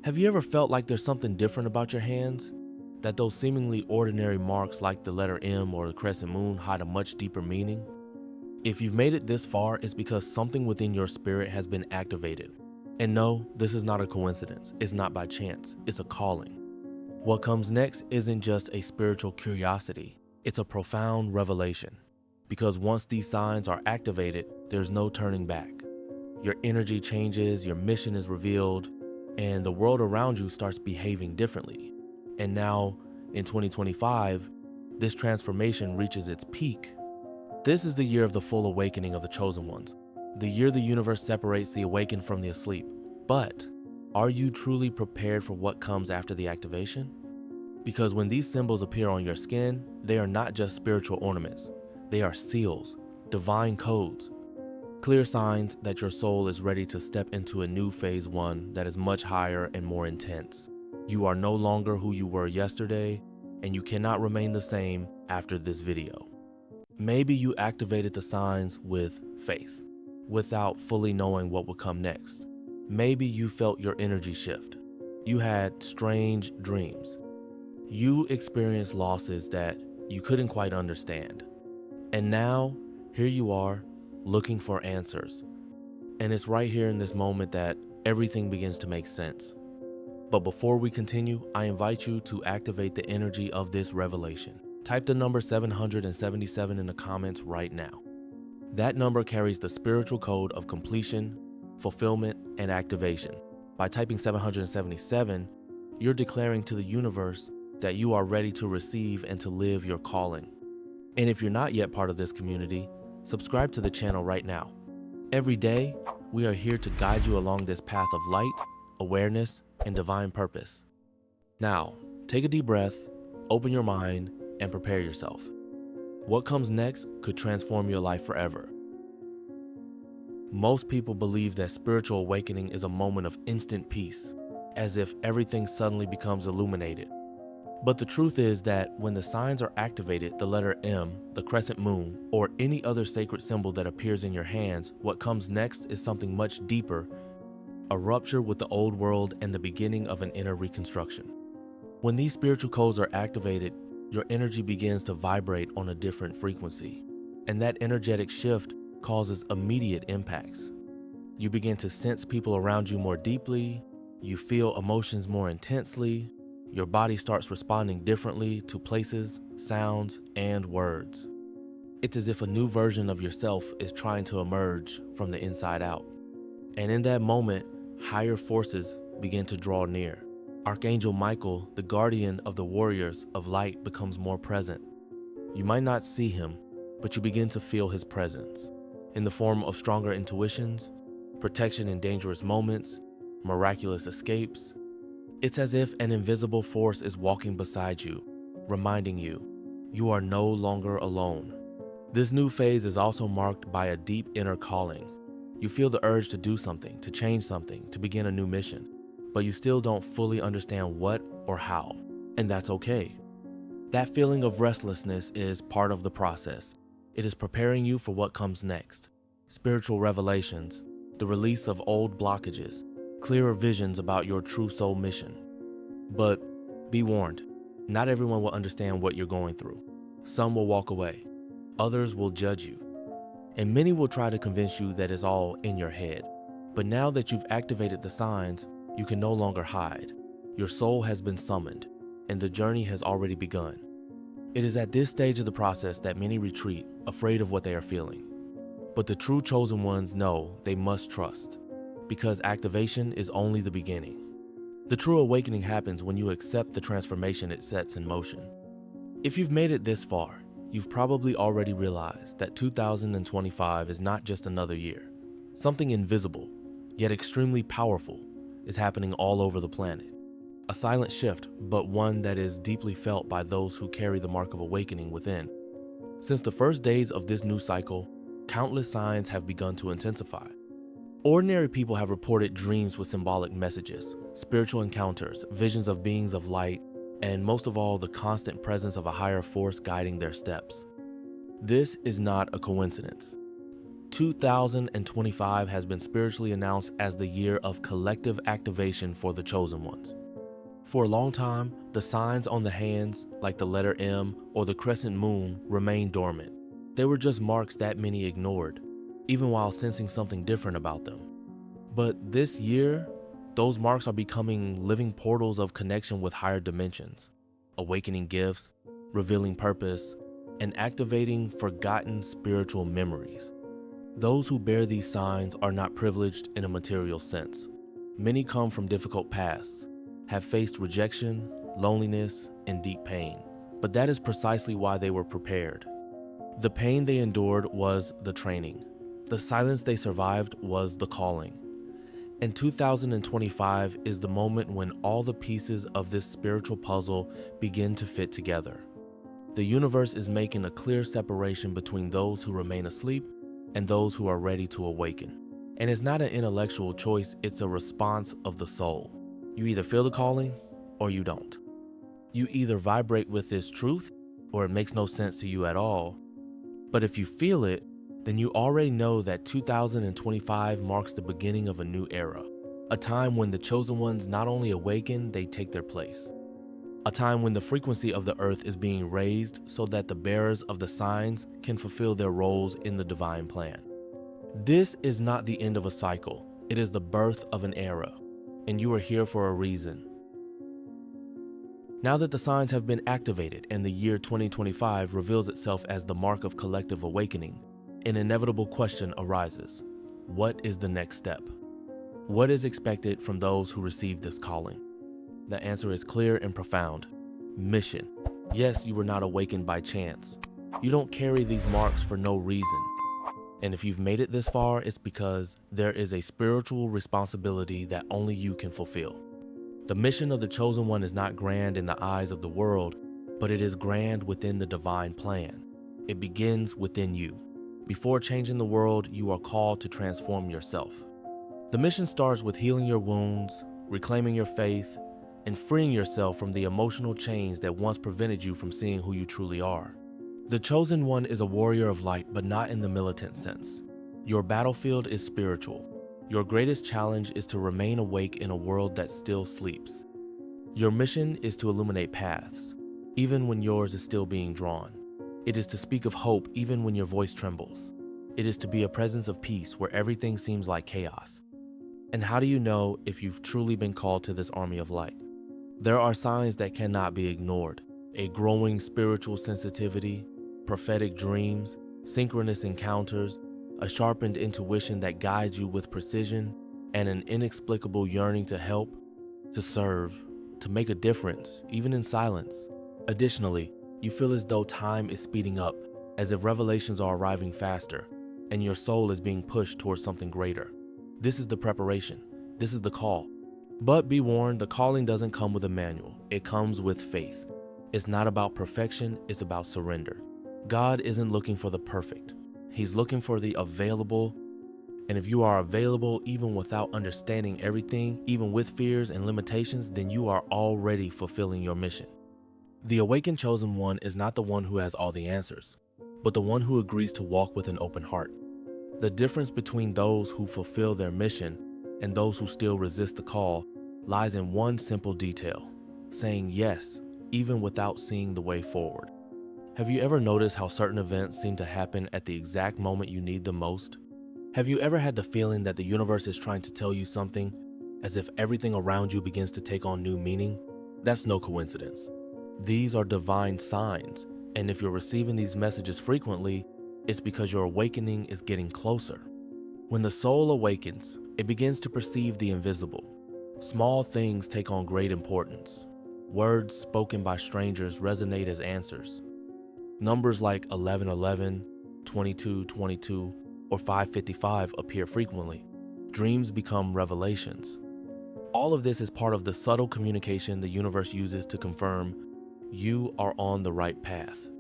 Have you ever felt like there's something different about your hands? That those seemingly ordinary marks like the letter M or the crescent moon hide a much deeper meaning? If you've made it this far, it's because something within your spirit has been activated. And no, this is not a coincidence. It's not by chance. It's a calling. What comes next isn't just a spiritual curiosity. It's a profound revelation. Because once these signs are activated, there's no turning back. Your energy changes, your mission is revealed, and the world around you starts behaving differently. And now, in 2025, this transformation reaches its peak. This is the year of the full awakening of the chosen ones, the year the universe separates the awakened from the asleep. But are you truly prepared for what comes after the activation? Because when these symbols appear on your skin, they are not just spiritual ornaments. They are seals, divine codes, clear signs that your soul is ready to step into a new phase one that is much higher and more intense. You are no longer who you were yesterday, and you cannot remain the same after this video. Maybe you activated the signs with faith, without fully knowing what would come next. Maybe you felt your energy shift. You had strange dreams. You experienced losses that you couldn't quite understand. And now, here you are, looking for answers. And it's right here in this moment that everything begins to make sense. But before we continue, I invite you to activate the energy of this revelation. Type the number 777 in the comments right now. That number carries the spiritual code of completion, fulfillment, and activation. By typing 777, you're declaring to the universe that you are ready to receive and to live your calling. And if you're not yet part of this community, subscribe to the channel right now. Every day, we are here to guide you along this path of light, awareness, and divine purpose. Now, take a deep breath, open your mind, and prepare yourself. What comes next could transform your life forever. Most people believe that spiritual awakening is a moment of instant peace, as if everything suddenly becomes illuminated. But the truth is that when the signs are activated, the letter M, the crescent moon, or any other sacred symbol that appears in your hands, what comes next is something much deeper, a rupture with the old world and the beginning of an inner reconstruction. When these spiritual codes are activated, your energy begins to vibrate on a different frequency, and that energetic shift causes immediate impacts. You begin to sense people around you more deeply, you feel emotions more intensely, your body starts responding differently to places, sounds, and words. It's as if a new version of yourself is trying to emerge from the inside out. And in that moment, higher forces begin to draw near. Archangel Michael, the guardian of the warriors of light, becomes more present. You might not see him, but you begin to feel his presence in the form of stronger intuitions, protection in dangerous moments, miraculous escapes. It's as if an invisible force is walking beside you, reminding you, you are no longer alone. This new phase is also marked by a deep inner calling. You feel the urge to do something, to change something, to begin a new mission, but you still don't fully understand what or how, and that's okay. That feeling of restlessness is part of the process. It is preparing you for what comes next. Spiritual revelations, the release of old blockages, clearer visions about your true soul mission. But be warned, not everyone will understand what you're going through. Some will walk away, others will judge you, and many will try to convince you that it's all in your head. But now that you've activated the signs, you can no longer hide. Your soul has been summoned, and the journey has already begun. It is at this stage of the process that many retreat, afraid of what they are feeling. But the true chosen ones know they must trust, because activation is only the beginning. The true awakening happens when you accept the transformation it sets in motion. If you've made it this far, you've probably already realized that 2025 is not just another year. Something invisible, yet extremely powerful, is happening all over the planet. A silent shift, but one that is deeply felt by those who carry the mark of awakening within. Since the first days of this new cycle, countless signs have begun to intensify. Ordinary people have reported dreams with symbolic messages, spiritual encounters, visions of beings of light, and most of all, the constant presence of a higher force guiding their steps. This is not a coincidence. 2025 has been spiritually announced as the year of collective activation for the chosen ones. For a long time, the signs on the hands, like the letter M or the crescent moon, remained dormant. They were just marks that many ignored, even while sensing something different about them. But this year, those marks are becoming living portals of connection with higher dimensions, awakening gifts, revealing purpose, and activating forgotten spiritual memories. Those who bear these signs are not privileged in a material sense. Many come from difficult pasts, have faced rejection, loneliness, and deep pain. But that is precisely why they were prepared. The pain they endured was the training. The silence they survived was the calling. And 2025 is the moment when all the pieces of this spiritual puzzle begin to fit together. The universe is making a clear separation between those who remain asleep and those who are ready to awaken. And it's not an intellectual choice, it's a response of the soul. You either feel the calling or you don't. You either vibrate with this truth or it makes no sense to you at all. But if you feel it, then you already know that 2025 marks the beginning of a new era, a time when the chosen ones not only awaken, they take their place. A time when the frequency of the earth is being raised so that the bearers of the signs can fulfill their roles in the divine plan. This is not the end of a cycle, it is the birth of an era, and you are here for a reason. Now that the signs have been activated and the year 2025 reveals itself as the mark of collective awakening, an inevitable question arises. What is the next step? What is expected from those who receive this calling? The answer is clear and profound. Mission. Yes, you were not awakened by chance. You don't carry these marks for no reason. And if you've made it this far, it's because there is a spiritual responsibility that only you can fulfill. The mission of the chosen one is not grand in the eyes of the world, but it is grand within the divine plan. It begins within you. Before changing the world, you are called to transform yourself. The mission starts with healing your wounds, reclaiming your faith, and freeing yourself from the emotional chains that once prevented you from seeing who you truly are. The chosen one is a warrior of light, but not in the militant sense. Your battlefield is spiritual. Your greatest challenge is to remain awake in a world that still sleeps. Your mission is to illuminate paths, even when yours is still being drawn. It is to speak of hope even when your voice trembles. It is to be a presence of peace where everything seems like chaos. And how do you know if you've truly been called to this army of light? There are signs that cannot be ignored. A growing spiritual sensitivity, prophetic dreams, synchronous encounters, a sharpened intuition that guides you with precision, and an inexplicable yearning to help, to serve, to make a difference, even in silence. Additionally, you feel as though time is speeding up, as if revelations are arriving faster, and your soul is being pushed towards something greater. This is the preparation. This is the call. But be warned, the calling doesn't come with a manual. It comes with faith. It's not about perfection, it's about surrender. God isn't looking for the perfect. He's looking for the available. And if you are available even without understanding everything, even with fears and limitations, then you are already fulfilling your mission. The awakened chosen one is not the one who has all the answers, but the one who agrees to walk with an open heart. The difference between those who fulfill their mission and those who still resist the call lies in one simple detail: saying yes, even without seeing the way forward. Have you ever noticed how certain events seem to happen at the exact moment you need them most? Have you ever had the feeling that the universe is trying to tell you something, as if everything around you begins to take on new meaning? That's no coincidence. These are divine signs, and if you're receiving these messages frequently, it's because your awakening is getting closer. When the soul awakens, it begins to perceive the invisible. Small things take on great importance. Words spoken by strangers resonate as answers. Numbers like 1111, 2222, or 555 appear frequently. Dreams become revelations. All of this is part of the subtle communication the universe uses to confirm you are on the right path.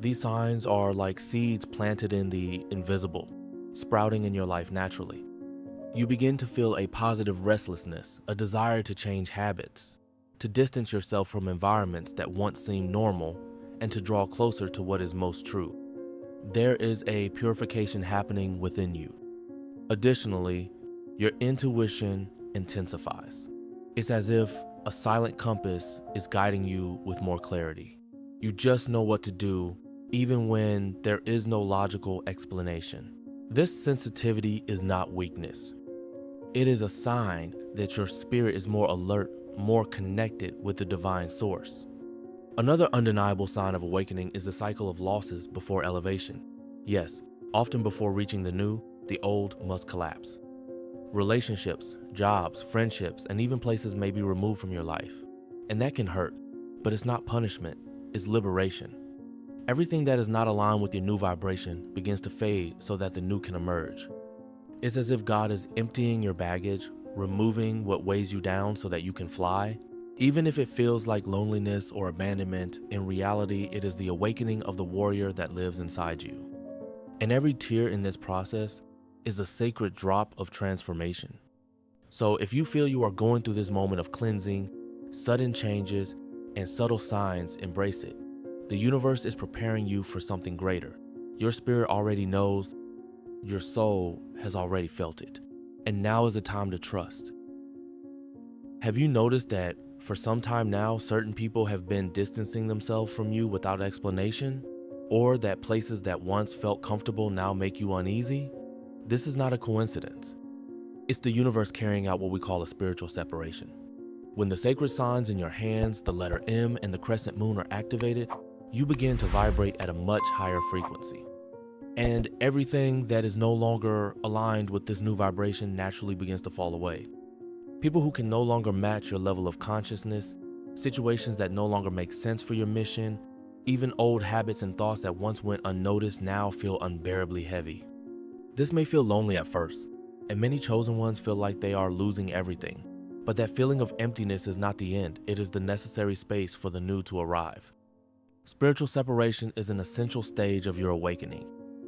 These signs are like seeds planted in the invisible, sprouting in your life naturally. You begin to feel a positive restlessness, a desire to change habits, to distance yourself from environments that once seemed normal, and to draw closer to what is most true. there is a purification happening within you. Additionally, your intuition intensifies. It's as if a silent compass is guiding you with more clarity. You just know what to do, even when there is no logical explanation. This sensitivity is not weakness. It is a sign that your spirit is more alert, more connected with the divine source. Another undeniable sign of awakening is the cycle of losses before elevation. Yes, often before reaching the new, the old must collapse. Relationships, jobs, friendships, and even places may be removed from your life. And that can hurt, but it's not punishment, it's liberation. Everything that is not aligned with your new vibration begins to fade so that the new can emerge. It's as if God is emptying your baggage, removing what weighs you down so that you can fly. Even if it feels like loneliness or abandonment, in reality, it is the awakening of the warrior that lives inside you. And every tear in this process is a sacred drop of transformation. So if you feel you are going through this moment of cleansing, sudden changes, and subtle signs, embrace it. The universe is preparing you for something greater. Your spirit already knows, your soul has already felt it. And now is the time to trust. Have you noticed that for some time now, certain people have been distancing themselves from you without explanation? Or that places that once felt comfortable now make you uneasy? This is not a coincidence. It's the universe carrying out what we call a spiritual separation. When the sacred signs in your hands, the letter M and the crescent moon are activated, you begin to vibrate at a much higher frequency. And everything that is no longer aligned with this new vibration naturally begins to fall away. People who can no longer match your level of consciousness, situations that no longer make sense for your mission, even old habits and thoughts that once went unnoticed now feel unbearably heavy. This may feel lonely at first, and many chosen ones feel like they are losing everything. But that feeling of emptiness is not the end, it is the necessary space for the new to arrive. Spiritual separation is an essential stage of your awakening.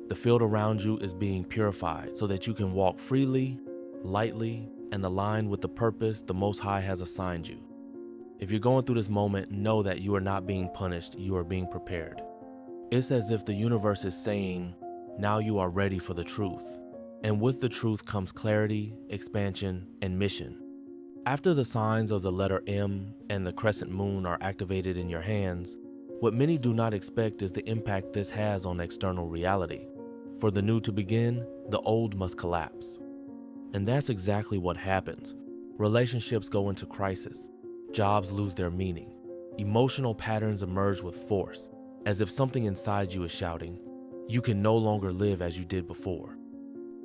The field around you is being purified so that you can walk freely, lightly, and aligned with the purpose the Most High has assigned you. If you're going through this moment, know that you are not being punished, you are being prepared. It's as if the universe is saying, now you are ready for the truth. And with the truth comes clarity, expansion, and mission. After the signs of the letter M and the crescent moon are activated in your hands, what many do not expect is the impact this has on external reality. For the new to begin, the old must collapse. And that's exactly what happens. Relationships go into crisis. Jobs lose their meaning. Emotional patterns emerge with force, as if something inside you is shouting, you can no longer live as you did before.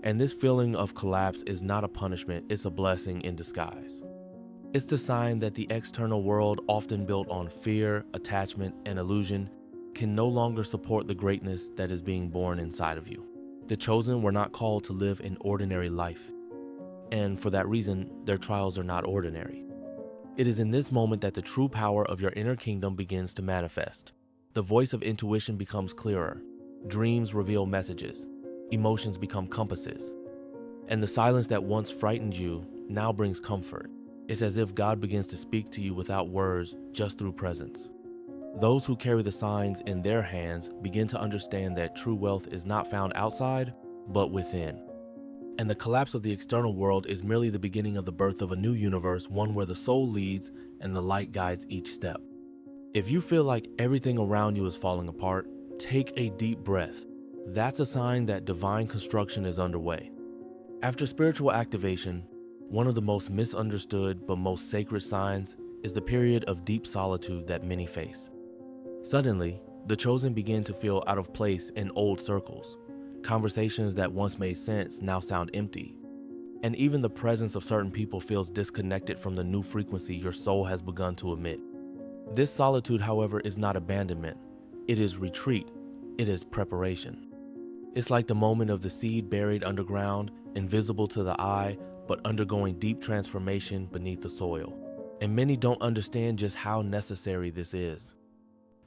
And this feeling of collapse is not a punishment, it's a blessing in disguise. It's the sign that the external world, often built on fear, attachment, and illusion, can no longer support the greatness that is being born inside of you. The chosen were not called to live an ordinary life, and for that reason, their trials are not ordinary. It is in this moment that the true power of your inner kingdom begins to manifest. The voice of intuition becomes clearer, dreams reveal messages, emotions become compasses, and the silence that once frightened you now brings comfort. It's as if God begins to speak to you without words, just through presence. Those who carry the signs in their hands begin to understand that true wealth is not found outside, but within. And the collapse of the external world is merely the beginning of the birth of a new universe, one where the soul leads and the light guides each step. If you feel like everything around you is falling apart, take a deep breath. That's a sign that divine construction is underway. After spiritual activation, one of the most misunderstood but most sacred signs is the period of deep solitude that many face. Suddenly, the chosen begin to feel out of place in old circles. Conversations that once made sense now sound empty. And even the presence of certain people feels disconnected from the new frequency your soul has begun to emit. This solitude, however, is not abandonment. It is retreat. It is preparation. It's like the moment of the seed buried underground, invisible to the eye, but undergoing deep transformation beneath the soil. And many don't understand just how necessary this is.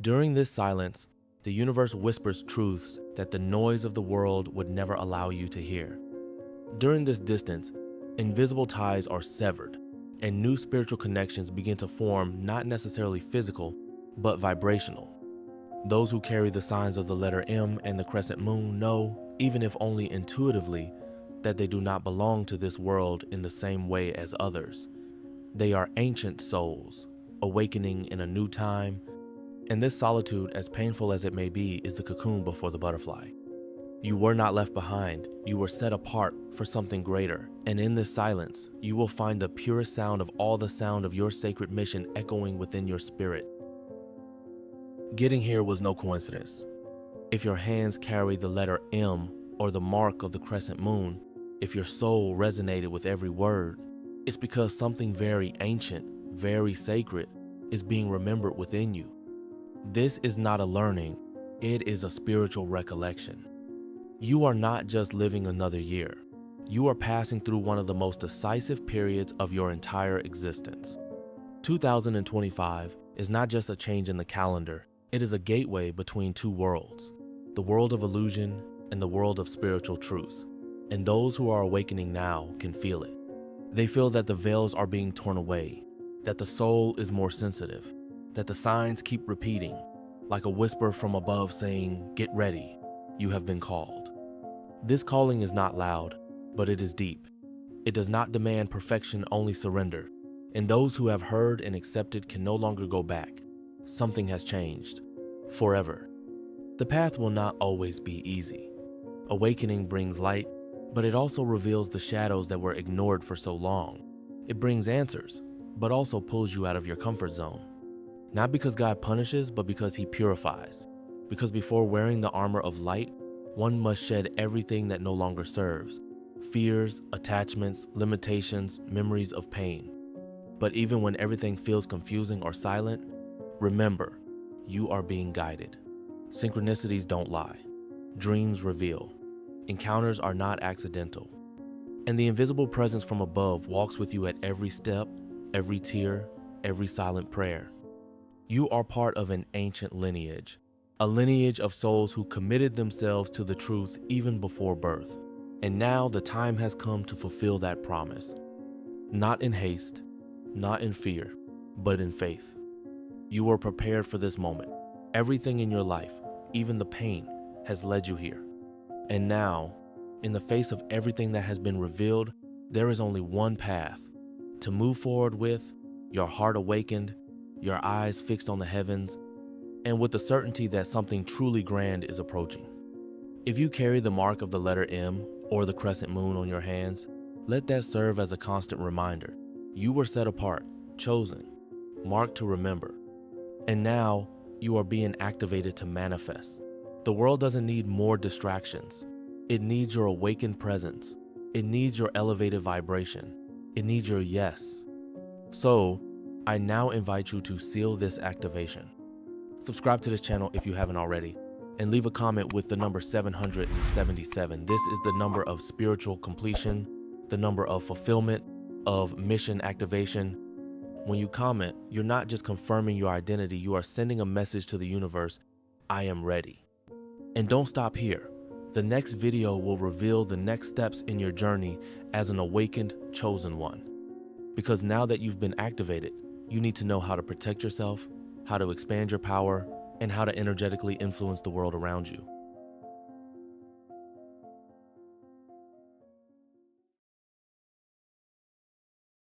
During this silence, the universe whispers truths that the noise of the world would never allow you to hear. During this distance, invisible ties are severed, and new spiritual connections begin to form, not necessarily physical, but vibrational. Those who carry the signs of the letter M and the crescent moon know, even if only intuitively, that they do not belong to this world in the same way as others. They are ancient souls, awakening in a new time, and this solitude, as painful as it may be, is the cocoon before the butterfly. You were not left behind, you were set apart for something greater, and in this silence, you will find the purest sound of all the sound of your sacred mission echoing within your spirit. Getting here was no coincidence. If your hands carry the letter M or the mark of the crescent moon, if your soul resonated with every word, it's because something very ancient, very sacred, is being remembered within you. This is not a learning, it is a spiritual recollection. You are not just living another year. You are passing through one of the most decisive periods of your entire existence. 2025 is not just a change in the calendar, it is a gateway between two worlds, the world of illusion and the world of spiritual truth. And those who are awakening now can feel it. They feel that the veils are being torn away, that the soul is more sensitive, that the signs keep repeating, like a whisper from above saying, "Get ready, you have been called." This calling is not loud, but it is deep. It does not demand perfection, only surrender. And those who have heard and accepted can no longer go back. Something has changed, forever. The path will not always be easy. Awakening brings light, but it also reveals the shadows that were ignored for so long. It brings answers, but also pulls you out of your comfort zone. Not because God punishes, but because He purifies. Because before wearing the armor of light, one must shed everything that no longer serves. Fears, attachments, limitations, memories of pain. But even when everything feels confusing or silent, remember, you are being guided. Synchronicities don't lie. Dreams reveal. Encounters are not accidental. And the invisible presence from above walks with you at every step, every tear, every silent prayer. You are part of an ancient lineage, a lineage of souls who committed themselves to the truth even before birth. And now the time has come to fulfill that promise. Not in haste, not in fear, but in faith. You were prepared for this moment. Everything in your life, even the pain, has led you here. And now, in the face of everything that has been revealed, there is only one path: to move forward with your heart awakened, your eyes fixed on the heavens, and with the certainty that something truly grand is approaching. If you carry the mark of the letter M or the crescent moon on your hands, let that serve as a constant reminder. You were set apart, chosen, marked to remember. And now you are being activated to manifest. The world doesn't need more distractions. It needs your awakened presence. It needs your elevated vibration. It needs your yes. So, I now invite you to seal this activation. Subscribe to this channel if you haven't already, and leave a comment with the number 777. This is the number of spiritual completion, the number of fulfillment, of mission activation. When you comment, you're not just confirming your identity, you are sending a message to the universe: I am ready. And don't stop here. The next video will reveal the next steps in your journey as an awakened, chosen one. Because now that you've been activated, you need to know how to protect yourself, how to expand your power, and how to energetically influence the world around you.